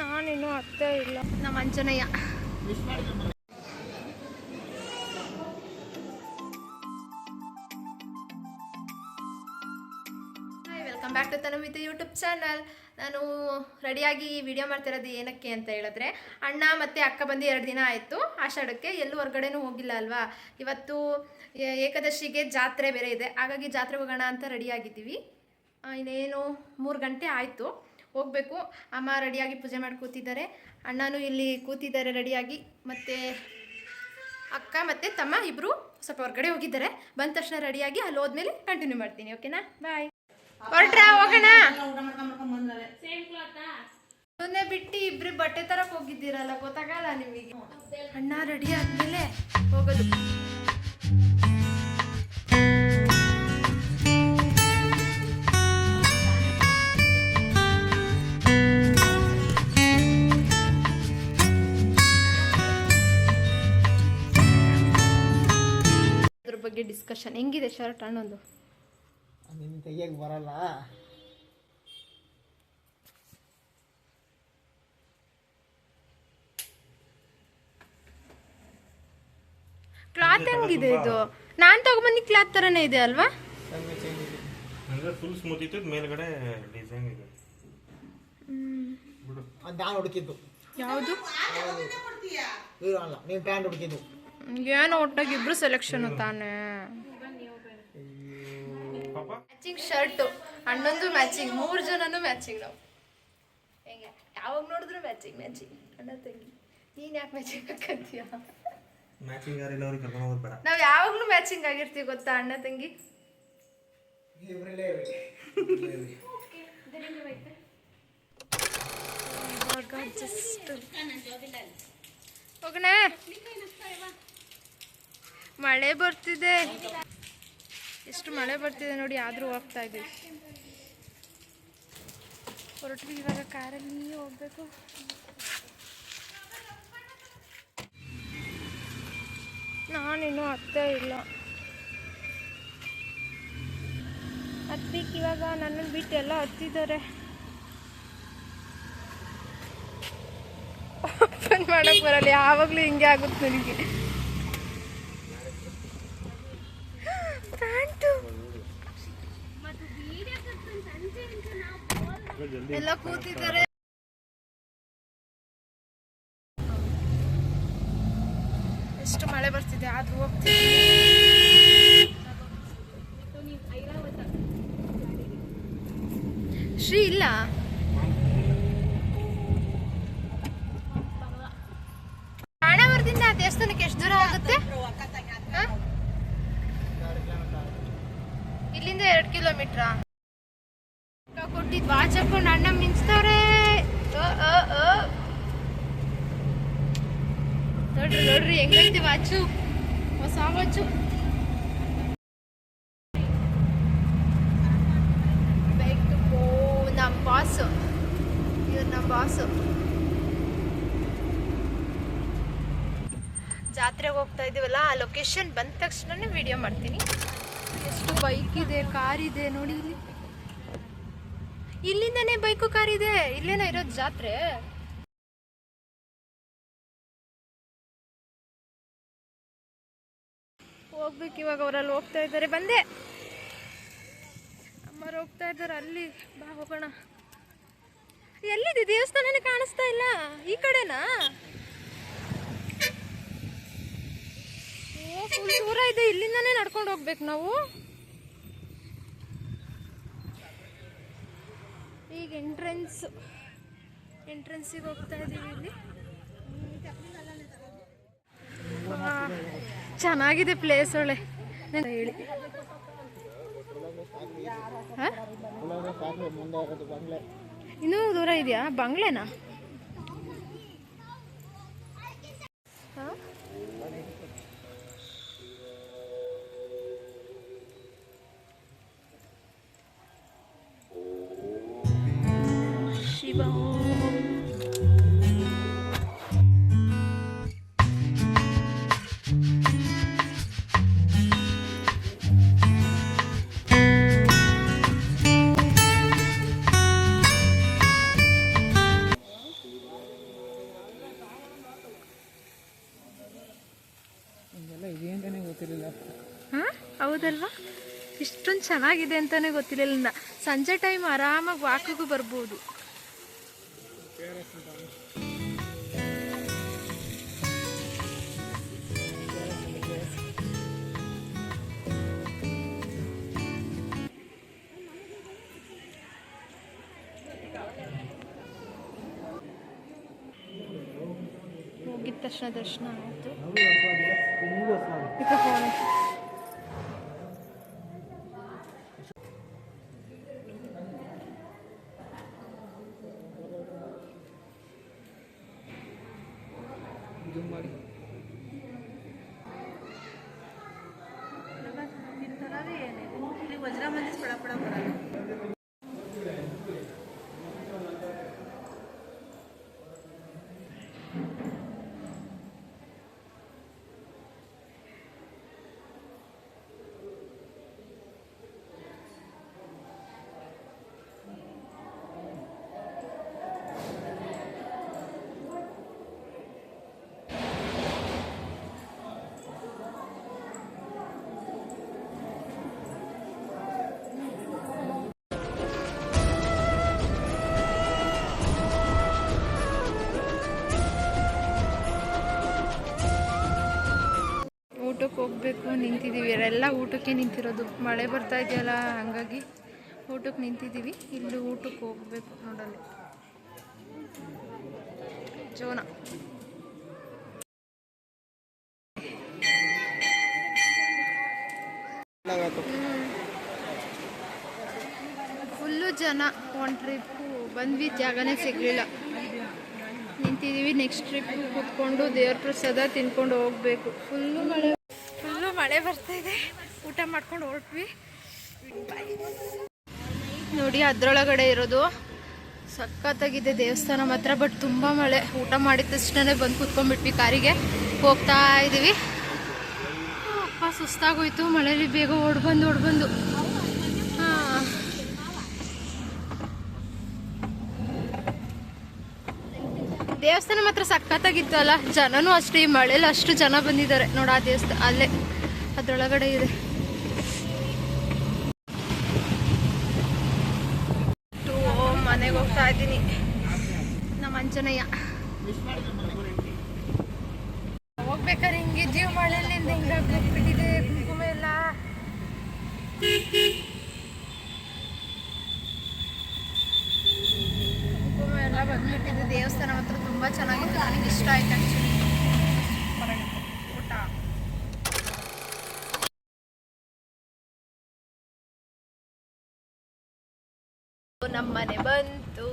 ನಾನಿನ್ನೂ ಅತ್ತೆ ಇಲ್ಲ. ನಮ್ಮ Anjanayya welcome back to Tanumita YouTube channel. ನಾನು ರೆಡಿಯಾಗಿ ವಿಡಿಯೋ ಮಾಡ್ತಿರೋದು ಏನಕ್ಕೆ ಅಂತ ಹೇಳಿದ್ರೆ, ಅಣ್ಣ ಮತ್ತು ಅಕ್ಕ ಬಂದು 2 ದಿನ ಆಯಿತು. ಆಷಾಢಕ್ಕೆ ಎಲ್ಲೂ ಹೊರಗಡೆನೂ ಹೋಗಿಲ್ಲ ಅಲ್ವಾ. ಇವತ್ತು ಏಕಾದಶಿಗೆ ಜಾತ್ರೆ ಬೇರೆ ಇದೆ, ಹಾಗಾಗಿ ಜಾತ್ರೆ ಹೋಗೋಣ ಅಂತ ರೆಡಿಯಾಗಿದ್ದೀವಿ. ಇನ್ನೇನು 3 ಗಂಟೆ ಆಯಿತು, ಹೋಗಬೇಕು. ಅಮ್ಮ ರೆಡಿಯಾಗಿ ಪೂಜೆ ಮಾಡಿ ಕೂತಿದ್ದಾರೆ, ಅಣ್ಣನೂ ಇಲ್ಲಿ ಕೂತಿದ್ದಾರೆ ರೆಡಿಯಾಗಿ. ಮತ್ತು ಅಕ್ಕ ಮತ್ತು ತಮ್ಮ ಇಬ್ಬರು ಸ್ವಲ್ಪ ಹೊರಗಡೆ ಹೋಗಿದ್ದಾರೆ. ಬಂದ ತಕ್ಷಣ ರೆಡಿಯಾಗಿ ಅಲ್ಲಿ ಹೋದ್ಮೇಲೆ ಕಂಟಿನ್ಯೂ ಮಾಡ್ತೀನಿ. ಓಕೆನಾ? ಬಾಯ್. ಹೊರಟ್ರಾ? ಹೋಗೋಣ. ಅದನ್ನೇ ಬಿಟ್ಟು ಇಬ್ರು ಬಟ್ಟೆ ತರಕ್ಕೆ ಹೋಗಿದ್ದೀರಲ್ಲ, ಗೊತ್ತಾಗಲ್ಲ ನಿಮಗೆ. ಅಣ್ಣ ರೆಡಿ ಆದ್ಮೇಲೆ ಹೋಗೋದು. ಅದ್ರ ಬಗ್ಗೆ ಡಿಸ್ಕಷನ್. ಹೆಂಗಿದೆ ಶರ್ಟ್ ಅಣ್ಣಂದು? ನಿನ್ನ ತೆಗಿಯಕ್ಕೆ ಬರಲ್ಲ. ಕ್ಲಾತ್ ಹೆಂಗಿದೆ ಇದು? ನಾನು ತಗೊಂಬಂದಿ ಕ್ಲಾತ್ ತರನೇ ಇದೆ ಅಲ್ವಾ? ಅಂದ್ರೆ ಫುಲ್ ಸ್ಮೂತ್ ಇತ್ತು, ಮೇಲ್ಗಡೆ ಡಿಸೈನ್ ಇದೆ. ಅದು ನಾನು ಹುಡುಕಿದ್ದು. ಯಾವುದು? ಅಲ್ಲ, ನೀನು ಪ್ಯಾಂಟ್ ಹುಡುಕಿದ್ದು. ಏನೋ ಒಟ್ಟಾಗಿ ಇಬ್ರು ಸೆಲೆಕ್ಷನ್ ತಾನೆ. ಮ್ಯಾಚಿಂಗ್ ಶರ್ಟು, ಅಣ್ಣಂದು ಮ್ಯಾಚಿಂಗ್, 3 ಜನನು ಮ್ಯಾಚಿಂಗ್. ನಾವು ಹೆಂಗೆ ಯಾವಾಗ ನೋಡಿದ್ರು ಮ್ಯಾಚಿಂಗ್ ಮ್ಯಾಚಿಂಗ್. ಅಣ್ಣ ತಂಗಿ, ನೀನು ಯಾಕೆ ಮ್ಯಾಚಿಂಗ್ ಹಾಕಂತೀಯ? ಮ್ಯಾಚಿಂಗ್ ಯಾರಿಲ್ಲ ಅವ್ರಿಗೆ ಕರ್ಕೊಂಡು ಹೋಗೋದು ಬೇಡ. ನಾವು ಯಾವಾಗಲೂ ಮ್ಯಾಚಿಂಗ್ ಆಗಿರ್ತೀವಿ ಗೊತ್ತಾ ಅಣ್ಣ ತಂಗಿ. ಹೋಗೋಣ. ಮಳೆ ಬರ್ತಿದೆ, ಎಷ್ಟು ಮಳೆ ಬರ್ತಿದೆ ನೋಡಿ, ಆದರೂ ಹೋಗ್ತಾ ಇದ್ದೀವಿ. ಹೊರಟ್ವಿ ಇವಾಗ ಕಾರಲ್ಲಿ ಹೋಗ್ಬೇಕು. ನಾನಿನ್ನೂ ಅತ್ತೆ ಇಲ್ಲ. ಹತ್ಲಿಕ್ಕೆ ಇವಾಗ ನನ್ನನ್ನು ಬಿಟ್ಟು ಎಲ್ಲ ಹತ್ತಿದ್ದಾರೆ. ಓಪನ್ ಮಾಡಕ್ ಬರಲ್ಲ, ಯಾವಾಗಲೂ ಹಿಂಗೆ ಆಗುತ್ತೆ ನನಗೆ. ಎಲ್ಲ ಕೂತಿದ್ದಾರೆ. ಎಷ್ಟು ಮಳೆ ಬರ್ತಿದೆ, ಆದ್ರೂ ಹೋಗ್ತೀವಿ. ಶ್ರೀ ಇಲ್ಲ. ಬಾಣಾವರದಿಂದ ದೇವಸ್ಥಾನಕ್ಕೆ ಎಷ್ಟು ದೂರ ಆಗುತ್ತೆ? ಇಲ್ಲಿಂದ 2 ಕಿಲೋಮೀಟ್ರಾ? ಕೊಟ್ಟಿದ್ ವಾಚ್ ಹಾಕೊಂಡು ಅಣ್ಣ ಮಿಂಚ್ತವ್ರೆ. ನೋಡ್ರಿ ನೋಡ್ರಿ ಹೆಂಗೈತಿ ವಾಚು, ಹೊಸ ವಾಚು. ನಮ್ಮ ಬಾಸು, ಇವ್ರು ನಮ್ಮ ಬಾಸು. ಜಾತ್ರೆಗೆ ಹೋಗ್ತಾ ಇದೀವಲ್ಲ, ಆ ಲೊಕೇಶನ್ ಬಂದ ತಕ್ಷಣನೇ ವಿಡಿಯೋ ಮಾಡ್ತೀನಿ. ಎಷ್ಟು ಬೈಕ್ ಇದೆ, ಕಾರ್ ಇದೆ ನೋಡಿ ಇಲ್ಲಿ. ಇಲ್ಲಿಂದನೇ ಬೈಕು ಕಾರ್ ಇದೆ. ಇಲ್ಲೇನೋ ಇರೋದು ಜಾತ್ರೆ. ಹೋಗ್ಬೇಕು ಇವಾಗ. ಅವರಲ್ಲಿ ಹೋಗ್ತಾ ಇದ್ದಾರೆ. ಬಂದೆ. ಅಮ್ಮರು ಹೋಗ್ತಾ ಇದ್ದಾರೆ ಅಲ್ಲಿ. ಬಾ ಹೋಗೋಣ. ಎಲ್ಲಿದೆ ದೇವಸ್ಥಾನನೇ ಕಾಣಿಸ್ತಾ ಇಲ್ಲ. ಈ ಕಡೆನಾ? ಓ, ಫುಲ್ ದೂರ ಇದೆ. ಇಲ್ಲಿಂದನೇ ನಡ್ಕೊಂಡು ಹೋಗ್ಬೇಕು ನಾವು. ಈಗ ಎಂಟ್ರೆನ್ಸಿಗೆ ಹೋಗ್ತಾ ಇದ್ದೀವಿ. ಇಲ್ಲಿ ಚೆನ್ನಾಗಿದೆ ಪ್ಲೇಸ್. ಒಳ್ಳೆ ಹೇಳಿ. ಇನ್ನೂ ದೂರ ಇದೆಯಾ? ಬಂಗ್ಲೆನಾ? ಶಿವ ಹೌದಲ್ವಾ? ಇಷ್ಟೊಂದು ಚೆನ್ನಾಗಿದೆ ಅಂತಲೇ ಗೊತ್ತಿರಲಿಲ್ಲ. ಸಂಜೆ ಟೈಮ್ ಆರಾಮಾಗಿ ವಾಕಿಗೂ ಬರ್ಬೋದು. ಹೋಗಿದ ತಕ್ಷಣ ದರ್ಶನ ಆಯಿತು. वज्रा मंदिर पड़ा पड़ा बरಲ್ಲ. ಊಟಕ್ಕೆ ಹೋಗ್ಬೇಕು ನಿಂತಿದ್ದೀವಿ. ಎಲ್ಲ ಊಟಕ್ಕೆ ನಿಂತಿರೋದು, ಮಳೆ ಬರ್ತಾ ಇದೆಯಲ್ಲ ಹಾಗಾಗಿ ಊಟಕ್ಕೆ ನಿಂತಿದ್ದೀವಿ. ಇಲ್ಲಿ ಊಟಕ್ಕೆ ಹೋಗ್ಬೇಕು ನೋಡಲ್ಲಿ ಜೋನ. ಫುಲ್ಲು ಜನ. ಒಂದು ಟ್ರಿಪ್ಪು ಬಂದ್ವಿ, ಜಾಗನೇ ಸಿಗಲಿಲ್ಲ, ನಿಂತಿದ್ದೀವಿ. ನೆಕ್ಸ್ಟ್ ಟ್ರಿಪ್ ಕೂತ್ಕೊಂಡು ದೇವ್ರ ಪ್ರಸಾದ ತಿನ್ಕೊಂಡು ಹೋಗ್ಬೇಕು. ಫುಲ್ಲು ಮಳೆ ಬರ್ತಾ ಇದೆ. ಊಟ ಮಾಡ್ಕೊಂಡು ಹೊರಟ್ವಿ. ನೋಡಿ ಅದರೊಳಗಡೆ ಇರೋದು ಸಖತ್ತಾಗಿದೆ ದೇವಸ್ಥಾನ ಮಾತ್ರ. ಬಟ್ ತುಂಬ ಮಳೆ. ಊಟ ಮಾಡಿದ ತಕ್ಷಣ ಬಂದು ಕೂತ್ಕೊಂಡ್ಬಿಟ್ವಿ, ಕಾರಿಗೆ ಹೋಗ್ತಾ ಇದ್ದೀವಿ. ಅಪ್ಪ ಸುಸ್ತಾಗೋಯ್ತು ಮಳೇಲಿ. ಬೇಗ ಓಡ್ಬಂದು ಹಾಂ, ದೇವಸ್ಥಾನ ಮಾತ್ರ ಸಖತ್ತಾಗಿತ್ತು ಅಲ್ಲ. ಜನನೂ ಅಷ್ಟೇ, ಈ ಮಳೇಲಿ ಅಷ್ಟು ಜನ ಬಂದಿದ್ದಾರೆ ನೋಡ. ಆ ದೇವಸ್ಥಾನ ಅಲ್ಲೇ ಅದರೊಳಗಡೆ ಇದೆ. ಮನೆಗೆ ಹೋಗ್ತಾ ಇದ್ದೀನಿ. ನಮ್ಮ ಅಂಜನಯ್ಯ ಹೋಗ್ಬೇಕಾದ್ರೆ ಹಿಂಗೆ ಜೀವ ಮಳೆಯಲ್ಲಿಂದ ಹಿಂಗಾಗ್ಬಿಟ್ಟಿದೆ. ಕುಂಕುಮ ಎಲ್ಲ ಬಂದ್ಬಿಟ್ಟಿದೆ. ದೇವಸ್ಥಾನ ಮಾತ್ರ ತುಂಬ ಚೆನ್ನಾಗಿತ್ತು, ನನಗೆ ಇಷ್ಟ ಆಯ್ತು ಆ್ಯಕ್ಚುಲಿ. ಊಟ ನಮ್ಮನೆ ಬಂತು.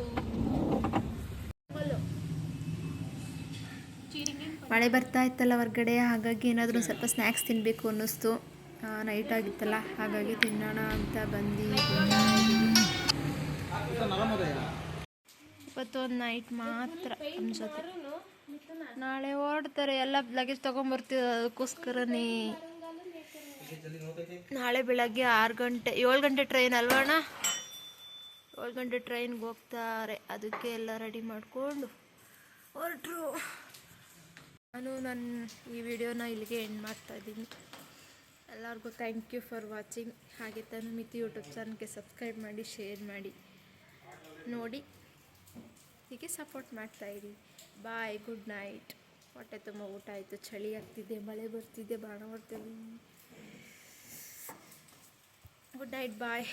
ಮಳೆ ಬರ್ತಾ ಇತ್ತಲ್ಲ ಹೊರ್ಗಡೆ, ಹಾಗಾಗಿ ಏನಾದರೂ ಸ್ವಲ್ಪ ಸ್ನ್ಯಾಕ್ಸ್ ತಿನ್ನಬೇಕು ಅನ್ನಿಸ್ತು. ನೈಟ್ ಆಗಿತ್ತಲ್ಲ, ಹಾಗಾಗಿ ತಿನ್ನೋಣ ಅಂತ ಬಂದು ಇವತ್ತು ಒಂದು ನೈಟ್ ಮಾತ್ರ ನಮ್ಮ ಜೊತೆ. ನಾಳೆ ಹೊರಡ್ತಾರೆ, ಎಲ್ಲ ಲಗೇಜ್ ತೊಗೊಂಬರ್ತೀವಿ. ಅದಕ್ಕೋಸ್ಕರನೇ ನಾಳೆ ಬೆಳಗ್ಗೆ 7 ಗಂಟೆ ಟ್ರೈನ್ ಅಲ್ವಣ್ಣ? 7 ಗಂಟೆ ಟ್ರೈನ್ಗೆ ಹೋಗ್ತಾರೆ. ಅದಕ್ಕೆ ಎಲ್ಲ ರೆಡಿ ಮಾಡಿಕೊಂಡು ಹೊರಟ್ರು. ನಾನು ಈ ವಿಡಿಯೋನ ಇಲ್ಲಿಗೆ ಎಂಡ್ ಮಾಡ್ತಾಯಿದ್ದೀನಿ. ಎಲ್ಲರಿಗೂ ಥ್ಯಾಂಕ್ ಯು ಫಾರ್ ವಾಚಿಂಗ್. ಹಾಗೆ ತನುಮಿತಿ ಯೂಟ್ಯೂಬ್ ಚಾನಲ್ಗೆ ಸಬ್ಸ್ಕ್ರೈಬ್ ಮಾಡಿ, ಶೇರ್ ಮಾಡಿ, ನೋಡಿ ಹೀಗೆ ಸಪೋರ್ಟ್ ಮಾಡ್ತಾಯಿರಿ. Bye, good night. ಹೊಟ್ಟೆ ತುಂಬ ಊಟ ಆಯಿತು, ಚಳಿ ಆಗ್ತಿದೆ, ಮಳೆ ಬರ್ತಿದೆ, ಬಾಣ ಬರ್ತಿದೆ. ಗುಡ್ ನೈಟ್, ಬಾಯ್.